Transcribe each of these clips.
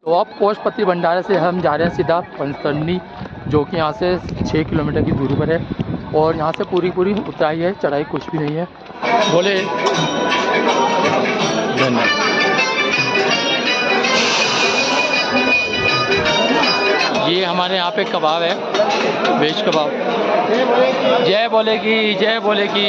तो अब पोस्ट पत्री भंडारे से हम जा रहे हैं सीधा पंचतरणी, जो कि यहाँ से 6 किलोमीटर की दूरी पर है। और यहाँ से पूरी ऊंचाई है, चढ़ाई कुछ भी नहीं है। बोले धन्यवाद। ये हमारे यहाँ पे कबाब है, वेज कबाब। जय बोलेगी, जय बोलेगी।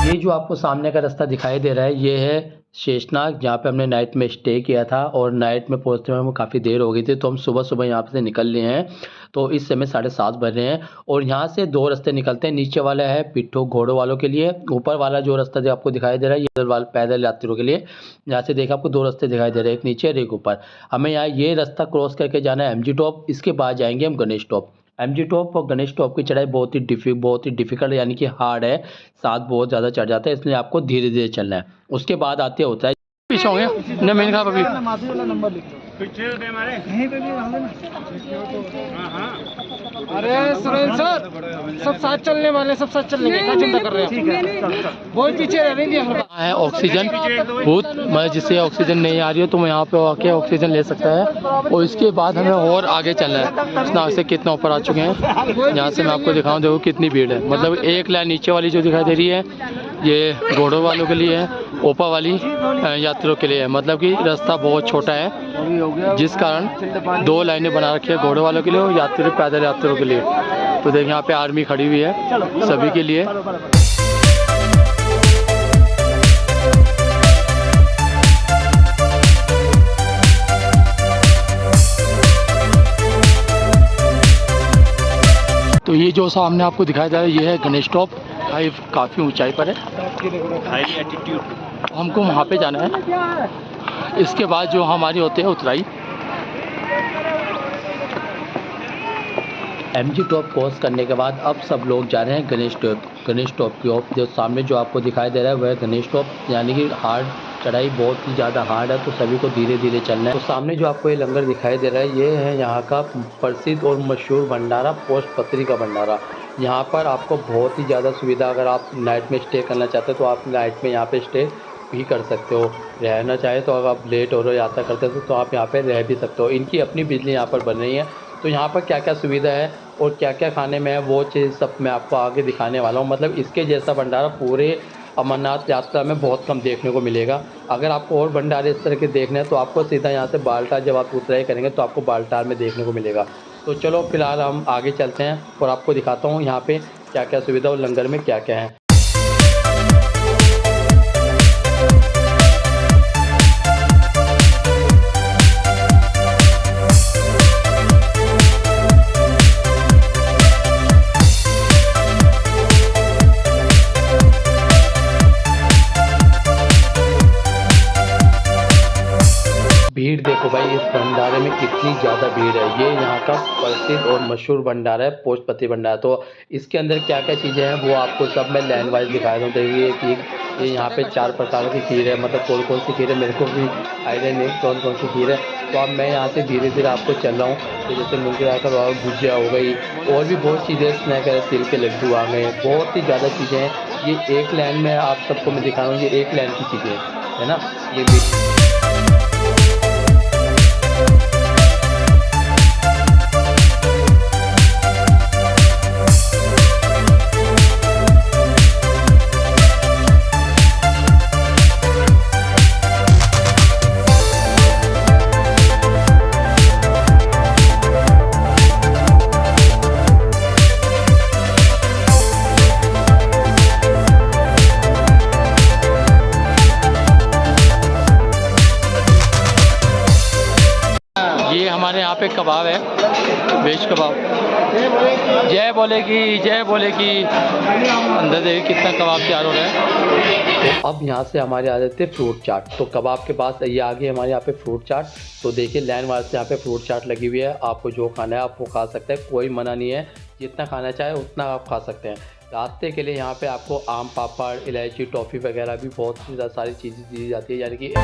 ये जो आपको सामने का रास्ता दिखाई दे रहा है, ये है शेषनाग, जहाँ पे हमने नाइट में स्टे किया था। और नाइट में पहुँचते हुए हमें काफ़ी देर हो गई थी, तो हम सुबह यहाँ से निकल लिए हैं। तो इस समय 7:30 बज रहे हैं। और यहाँ से 2 रास्ते निकलते हैं। नीचे वाला है पिट्ठू घोड़ों वालों के लिए, ऊपर वाला जो रास्ता जो आपको दिखाई दे रहा है ये पैदल यात्रियों के लिए। यहाँ से देखा आपको 2 रास्ते दिखाई दे रहे हैं, एक नीचे और एक ऊपर। हमें यहाँ ये रास्ता क्रॉस करके जाना है MG टॉप। इसके बाद जाएंगे हम गणेश टॉप। MG टॉप और गणेश टॉप की चढ़ाई बहुत ही डिफिकल्ट यानी कि हार्ड है। साथ बहुत ज़्यादा चढ़ जाता है, इसलिए आपको धीरे धीरे चलना है। उसके बाद आते होता है पीछे होंगे ना, मैंने कहा अभी नंबर लिख लो पीछे हमारे यहीं पे भी ना। अरे सुरेंद्र सर, सब साथ चलने वाले, सब साथ चलने क्या चिंता कर रहे हैं? बहुत पीछे रह रही है। ऑक्सीजन बहुत, मैं जिससे ऑक्सीजन नहीं आ रही है तो मैं यहाँ पे आके ऑक्सीजन ले सकता है। और इसके बाद हमें और आगे चलना है। इस नाव से कितना ऊपर आ चुके हैं, यहाँ से मैं आपको दिखाऊँ। देखो कितनी भीड़ है। मतलब एक लाइन नीचे वाली जो दिखाई दे रही है ये घोड़ों वालों के लिए है, ऊपर वाली यात्रियों के लिए है। मतलब कि रास्ता बहुत छोटा है, जिस कारण 2 लाइनें बना रखी है, घोड़ों वालों के लिए और पैदल यात्रियों के लिए। तो देखिए यहाँ पे आर्मी खड़ी हुई है सभी के लिए। तो ये जो सामने आपको दिखाया जा रहा है ये है गणेश टॉप। हाई काफ़ी ऊंचाई पर है, हाई एल्टीट्यूड। हमको वहाँ पे जाना है। इसके बाद जो हमारी होते हैं उतराई। MG टॉप क्रॉस करने के बाद अब सब लोग जा रहे हैं गणेश टॉप की ओर। जो सामने जो आपको दिखाई दे रहा है वह गणेश टॉप, यानी कि हार्ड चढ़ाई बहुत ही ज़्यादा हार्ड है, तो सभी को धीरे धीरे चलना है। तो सामने जो आपको ये लंगर दिखाई दे रहा है ये है यहाँ का प्रसिद्ध और मशहूर भंडारा, पोस्ट पत्री का भंडारा। यहाँ पर आपको बहुत ही ज़्यादा सुविधा, अगर आप नाइट में स्टे करना चाहते हो तो आप नाइट में यहाँ पे स्टे भी कर सकते हो। रहना चाहे तो अगर आप लेट हो रहे हो यात्रा करते हो तो आप यहाँ पे रह भी सकते हो। इनकी अपनी बिजली यहाँ पर बन रही है। तो यहाँ पर क्या क्या सुविधा है और क्या क्या खाने में है वो चीज़ सब मैं आपको आगे दिखाने वाला हूँ। मतलब इसके जैसा भंडारा पूरे अमरनाथ यात्रा में बहुत कम देखने को मिलेगा। अगर आपको और भंडारे इस तरह के देखने हैं तो आपको सीधा यहाँ से बाल्टाल, जब आप उतराई करेंगे तो आपको बाल्टाल में देखने को मिलेगा। तो चलो फिलहाल हम आगे चलते हैं और आपको दिखाता हूँ यहाँ पे क्या क्या सुविधा और लंगर में क्या क्या है। भीड़ देखो भाई, इस भंडारे में कितनी ज़्यादा भीड़ है। ये यहाँ का प्रसिद्ध और मशहूर भंडारा है, पोस्ट पत्री भंडारा। तो इसके अंदर क्या क्या चीज़ें हैं वो आपको सब मैं लाइन वाइज दिखा दूँ। देखिए कि ये यहाँ पे 4 प्रकार की खीर है। मतलब कौन कौन सी खीर है मेरे को भी आइडिया नहीं कौन कौन सी खीर है। तो अब मैं यहाँ से धीरे धीरे आपको चल रहा हूँ। तो जैसे मूंग की दाल का भुजिया हो गई, और भी बहुत चीज़ें स्नैक है, तिल के लड्डू आ गए, बहुत ही ज़्यादा चीज़ें हैं। ये एक लाइन में आप सबको मैं दिखा रहा हूँ, ये एक लाइन की चीज़ें है ना। ये भी हमारे यहाँ पे कबाब है, वेज कबाब। जय बोलेगी, जय बोलेगी। अंदर देखिए कितना कबाब तैयार हो रहा है। तो अब यहाँ से हमारे आ जाते हैं फ्रूट चाट। तो कबाब के पास ये आगे हमारे यहाँ पे फ्रूट चाट। तो देखिए लाइन वाले से यहाँ पे फ्रूट चाट लगी हुई है। आपको जो खाना है आप वो खा सकते हैं, कोई मना नहीं है। जितना खाना चाहे उतना आप खा सकते हैं। रास्ते के लिए यहाँ पे आपको आम पापड़, इलायची, टॉफ़ी वगैरह भी बहुत सारी चीज़ें दी जाती है, यानी कि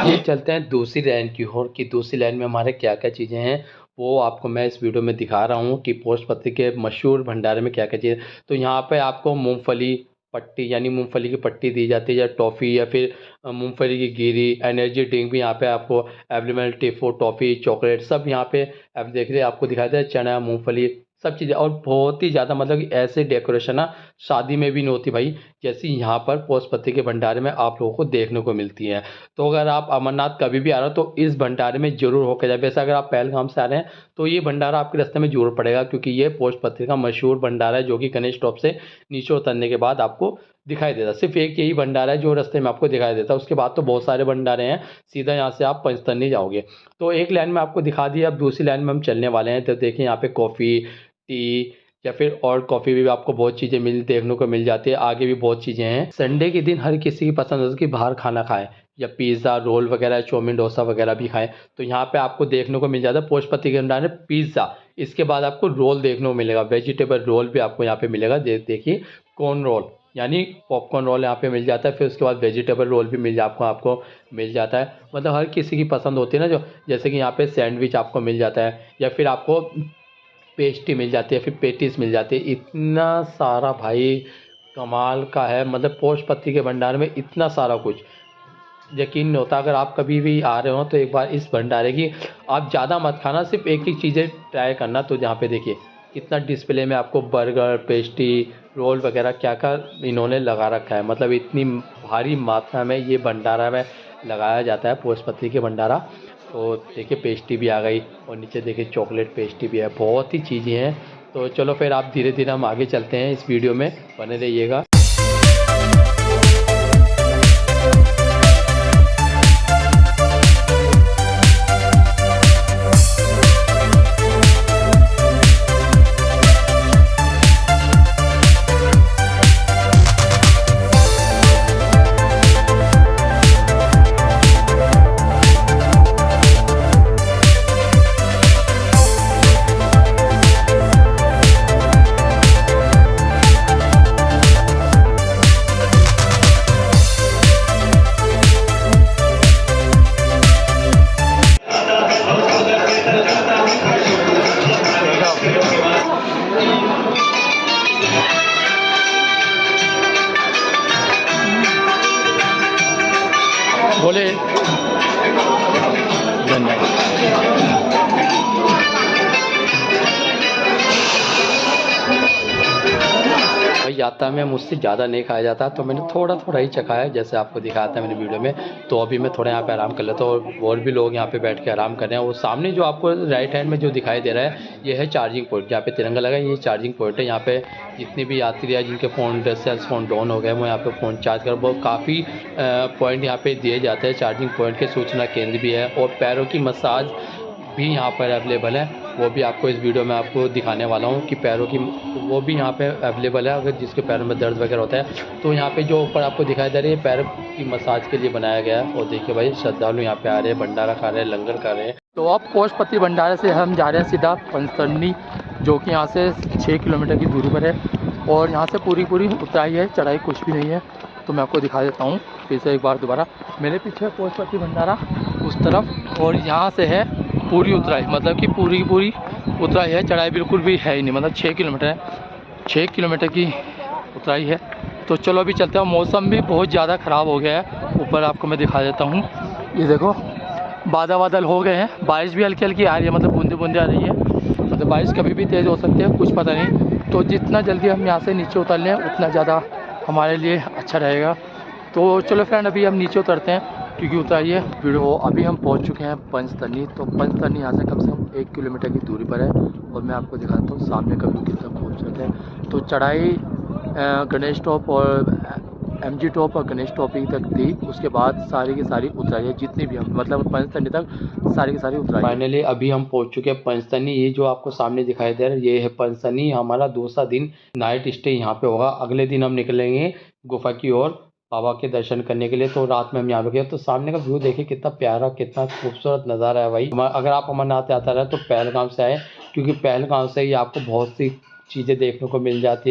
चलिए चलते हैं दूसरी लाइन की ओर कि दूसरी लाइन में हमारे क्या क्या चीज़ें हैं, वो आपको मैं इस वीडियो में दिखा रहा हूँ कि पोस्ट पत्री के मशहूर भंडारे में क्या क्या चीज़ें। तो यहाँ पे आपको मूंगफली पट्टी यानी मूंगफली की पट्टी दी जाती है, या टॉफ़ी, या फिर मूंगफली की गिरी, एनर्जी ड्रिंक भी यहाँ पे आपको अवेलेबल, टिफ़ो, टॉफ़ी, चॉकलेट सब यहाँ पे आप देख रहे हैं, आपको दिखाया था चना, मूंगफली सब चीज़ें। और बहुत ही ज़्यादा मतलब ऐसे डेकोरेशन ना शादी में भी नहीं होती भाई, जैसी यहाँ पर पोस्ट पत्री के भंडारे में आप लोगों को देखने को मिलती है। तो अगर आप अमरनाथ कभी भी आ रहे हो तो इस भंडारे में ज़रूर होकर जाए। वैसे अगर आप पहलगाम से आ रहे हैं तो ये भंडारा आपके रास्ते में ज़रूर पड़ेगा, क्योंकि ये पोस्ट पत्री का मशहूर भंडारा है जो कि गणेश टॉप से नीचे उतरने के बाद आपको दिखाई देता है। सिर्फ एक यही भंडारा है जो रास्ते में आपको दिखाई देता है, उसके बाद तो बहुत सारे भंडारे हैं। सीधा यहाँ से आप पंचतरनी जाओगे। तो एक लाइन में आपको दिखा दिया, अब दूसरी लाइन में हम चलने वाले हैं। तो देखिए यहाँ पे कॉफ़ी, टी या फिर और कॉफ़ी भी आपको बहुत चीज़ें देखने को मिल जाती है। आगे भी बहुत चीज़ें हैं। संडे के दिन हर किसी की पसंद होती है कि बाहर खाना खाए, या पिज़्ज़ा, रोल वगैरह, चाउमीन, डोसा वगैरह भी खाएं। तो यहाँ पे आपको देखने को मिल जाता है पोस्ट पत्री के भंडार में पिज़्ज़ा, इसके बाद आपको रोल देखने को मिलेगा, वेजिटेबल रोल भी आपको यहाँ पे मिलेगा। देखिए कॉर्न रोल यानी पॉपकॉर्न रोल यहाँ पे मिल जाता है। फिर उसके बाद वेजिटेबल रोल भी आपको मिल जाता है। मतलब हर किसी की पसंद होती है ना, जो जैसे कि यहाँ पे सैंडविच आपको मिल जाता है, या फिर आपको पेस्ट्री मिल जाती है, फिर पेटीज मिल जाती है। इतना सारा भाई कमाल का है, मतलब पोस्ट पत्री के भंडार में इतना सारा कुछ यकीन नहीं होता। अगर आप कभी भी आ रहे हो तो एक बार इस भंडारे की आप ज़्यादा मत खाना, सिर्फ एक एक चीज़ें ट्राई करना। तो यहाँ पे देखिए कितना डिस्प्ले में आपको बर्गर, पेस्ट्री, रोल वगैरह क्या क्या इन्होंने लगा रखा है। मतलब इतनी भारी मात्रा में ये भंडारा में लगाया जाता है पोस्ट पत्री के भंडारा। तो देखिए पेस्ट्री भी आ गई, और नीचे देखिए चॉकलेट पेस्ट्री भी है, बहुत ही चीज़ें हैं। तो चलो फिर आप धीरे धीरे हम आगे चलते हैं, इस वीडियो में बने रहिएगा। बोले भाई यात्रा में मुझसे ज़्यादा नहीं खाया जाता, तो मैंने थोड़ा थोड़ा ही चखाया, जैसे आपको दिखाया था मैंने वीडियो में। तो अभी मैं थोड़ा यहाँ पे आराम कर लेता हूँ, और भी लोग यहाँ पे बैठ के आराम कर रहे हैं। वो सामने जो आपको राइट हैंड में जो दिखाई दे रहा है, ये है चार्जिंग पॉइंट। यहाँ पे तिरंगा लगा है, ये चार्जिंग पॉइंट है। यहाँ पे जितने भी यात्री हैं जिनके फ़ोन सेल्स फ़ोन डाउन हो गए, वो यहाँ पे फ़ोन चार्ज कर, वो काफ़ी पॉइंट यहाँ पे दिए जाते हैं। चार्जिंग पॉइंट के सूचना केंद्र भी है, और पैरों की मसाज भी यहाँ पर अवेलेबल है। वो भी आपको इस वीडियो में आपको दिखाने वाला हूँ कि पैरों की वो भी यहाँ पे अवेलेबल है। अगर जिसके पैरों में दर्द वगैरह होता है तो यहाँ पे जो ऊपर आपको दिखाई दे रही है पैरों की मसाज के लिए बनाया गया है। और देखिए भाई श्रद्धालु यहाँ पे आ रहे हैं, भंडारा खा रहे हैं, लंगर खा रहे हैं। तो अब पोस्ट पत्री भंडारे से हम जा रहे हैं सीधा पंचतरनी, जो कि यहाँ से 6 किलोमीटर की दूरी पर है। और यहाँ से पूरी उतराई है, चढ़ाई कुछ भी नहीं है। तो मैं आपको दिखा देता हूँ फिर से एक बार दोबारा। मेरे पीछे पोस्ट पत्री भंडारा उस तरफ, और यहाँ से है पूरी उतराई, मतलब कि पूरी उतराई है, चढ़ाई बिल्कुल भी है ही नहीं। मतलब 6 किलोमीटर है, 6 किलोमीटर की उतराई है। तो चलो अभी चलते हैं। मौसम भी बहुत ज़्यादा ख़राब हो गया है। ऊपर आपको मैं दिखा देता हूँ, ये देखो बादल हो गए हैं, बारिश भी हल्की हल्की आ रही है, मतलब बूंदे आ रही है। मतलब बारिश कभी भी तेज़ हो सकती है, कुछ पता नहीं। तो जितना जल्दी हम यहाँ से नीचे उतर लें उतना ज़्यादा हमारे लिए अच्छा रहेगा। तो चलो फ्रेंड अभी हम नीचे उतरते हैं, क्योंकि उतारिए वीडियो। अभी हम पहुंच चुके हैं पंचतरनी। तो पंचतरनी यहाँ से कम से कम 1 किलोमीटर की दूरी पर है, और मैं आपको दिखाता हूँ सामने का व्यू कितना खूबसूरत है। तो चढ़ाई गणेश टॉप और MG टॉप और गणेश टॉप ही तक थी, उसके बाद सारी की सारी उतराई है, जितनी भी हम मतलब पंचतरनी तक सारी की सारी उतराई। फाइनली अभी हम पहुँच चुके हैं पंचतरनी। ये जो आपको सामने दिखाई दे रहा है ये है पंचतरनी। हमारा दूसरा दिन नाइट स्टे यहाँ पे होगा। अगले दिन हम निकलेंगे गुफा की ओर बाबा के दर्शन करने के लिए। तो रात में हम यहाँ रुके। तो सामने का व्यू देखिए कितना प्यारा, कितना खूबसूरत नज़ारा है भाई। अगर आप अमरनाथ आता रहे तो पहलगाम से आए, क्योंकि पहलगाम से ही आपको बहुत सी चीज़ें देखने को मिल जाती है।